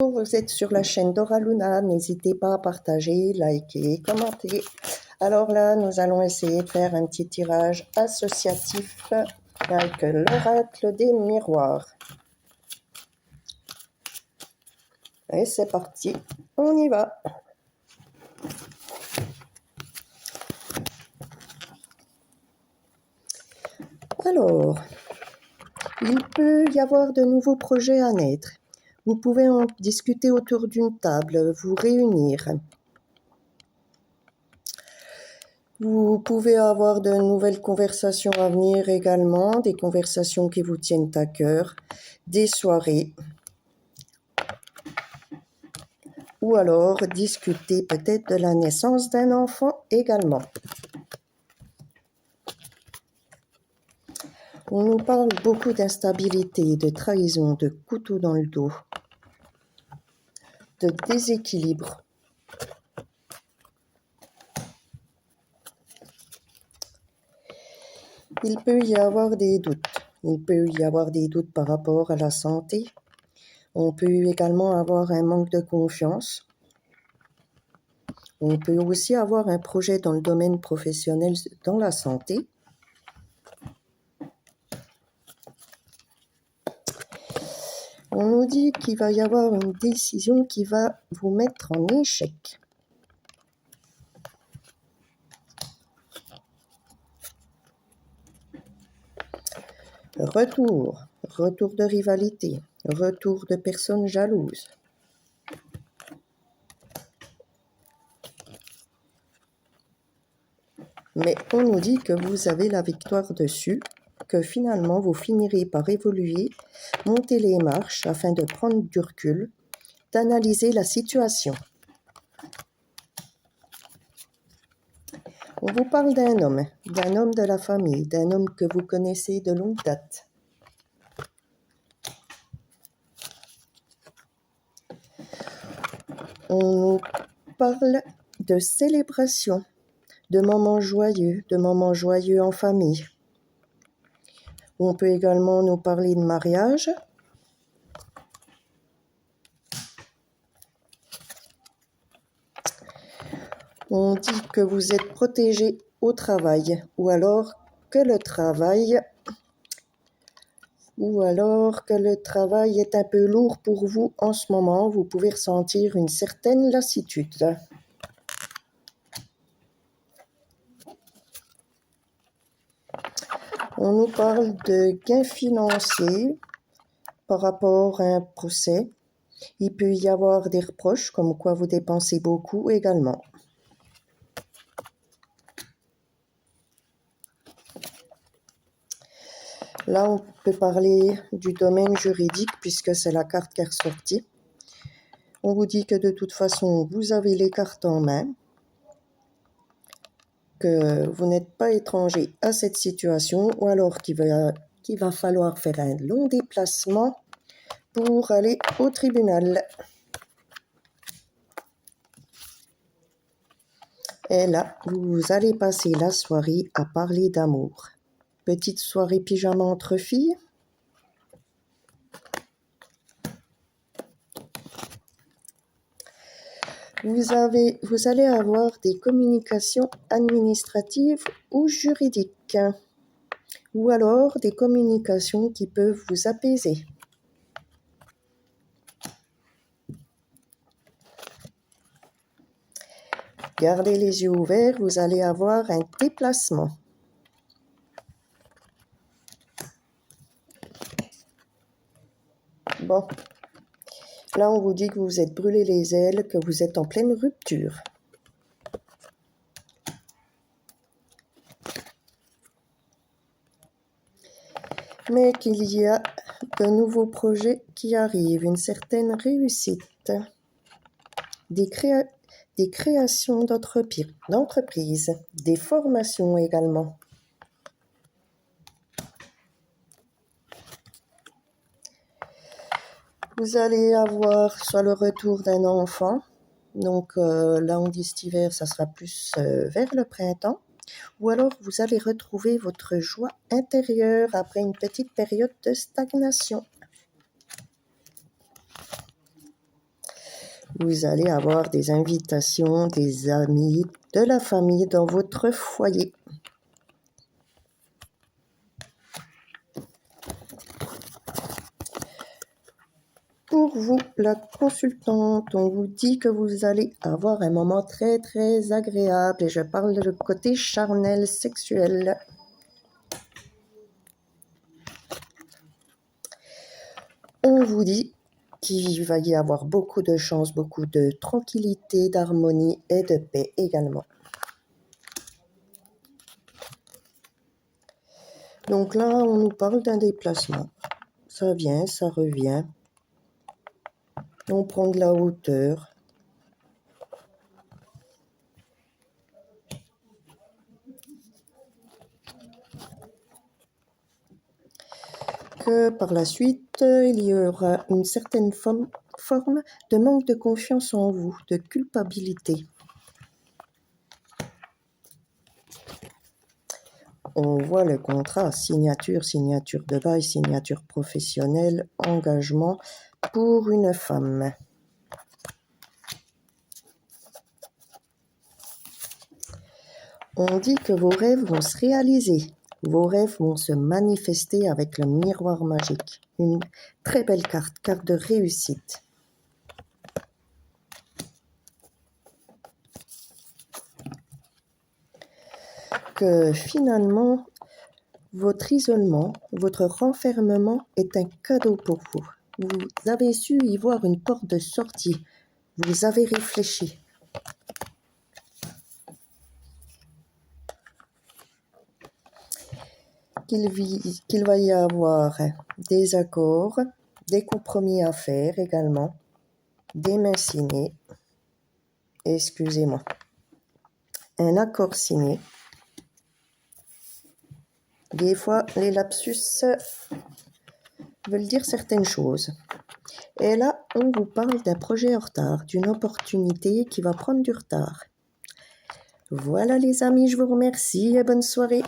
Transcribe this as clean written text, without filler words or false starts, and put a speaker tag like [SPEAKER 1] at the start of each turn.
[SPEAKER 1] Vous êtes sur la chaîne Dora Luna, n'hésitez pas à partager, liker, commenter. Alors là, nous allons essayer de faire un petit tirage associatif avec l'oracle des miroirs. Et c'est parti, on y va. Alors, il peut y avoir de nouveaux projets à naître. Vous pouvez en discuter autour d'une table, vous réunir. Vous pouvez avoir de nouvelles conversations à venir également, des conversations qui vous tiennent à cœur, des soirées. Ou alors discuter peut-être de la naissance d'un enfant également. On nous parle beaucoup d'instabilité, de trahison, de couteau dans le dos, de déséquilibre. Il peut y avoir des doutes. Il peut y avoir des doutes par rapport à la santé. On peut également avoir un manque de confiance. On peut aussi avoir un projet dans le domaine professionnel dans la santé. On nous dit qu'il va y avoir une décision qui va vous mettre en échec. Retour de rivalité, retour de personnes jalouses. Mais on nous dit que vous avez la victoire dessus, que finalement vous finirez par évoluer, monter les marches afin de prendre du recul, d'analyser la situation. On vous parle d'un homme de la famille, d'un homme que vous connaissez de longue date. On nous parle de célébration, de moments joyeux en famille. On peut également nous parler de mariage. On dit que vous êtes protégé au travail, ou alors que le travail est un peu lourd pour vous en ce moment. Vous pouvez ressentir une certaine lassitude. On nous parle de gains financiers par rapport à un procès. Il peut y avoir des reproches, comme quoi vous dépensez beaucoup également. Là, on peut parler du domaine juridique, puisque c'est la carte qui est ressortie. On vous dit que de toute façon, vous avez les cartes en main, que vous n'êtes pas étranger à cette situation, ou alors qu'il va falloir faire un long déplacement pour aller au tribunal. Et là, vous allez passer la soirée à parler d'amour. Petite soirée pyjama entre filles. Vous allez avoir des communications administratives ou juridiques, ou alors des communications qui peuvent vous apaiser. Gardez les yeux ouverts, vous allez avoir un déplacement. Bon, là on vous dit que vous êtes brûlé les ailes, que vous êtes en pleine rupture. Mais qu'il y a de nouveaux projets qui arrivent, une certaine réussite, des créations d'entreprises, des formations également. Vous allez avoir soit le retour d'un enfant, donc là on dit cet hiver, ça sera plus vers le printemps, ou alors vous allez retrouver votre joie intérieure après une petite période de stagnation. Vous allez avoir des invitations, des amis, de la famille dans votre foyer. Pour vous, la consultante, on vous dit que vous allez avoir un moment très très agréable et je parle de côté charnel, sexuel. On vous dit qu'il va y avoir beaucoup de chance, beaucoup de tranquillité, d'harmonie et de paix également. Donc là, on nous parle d'un déplacement. Ça vient, ça revient. On prend de la hauteur. Que par la suite, il y aura une certaine forme de manque de confiance en vous, de culpabilité. On voit le contrat, signature de bail, signature professionnelle, engagement pour une femme. On dit que vos rêves vont se réaliser, vos rêves vont se manifester avec le miroir magique. Une très belle carte de réussite. Que finalement, votre isolement, votre renfermement est un cadeau pour vous. Vous avez su y voir une porte de sortie. Vous avez réfléchi. Qu'il va y avoir des accords, des compromis à faire également, des mains signées. Excusez-moi. Un accord signé. Des fois, les lapsus veulent dire certaines choses. Et là, on vous parle d'un projet en retard, d'une opportunité qui va prendre du retard. Voilà les amis, je vous remercie et bonne soirée.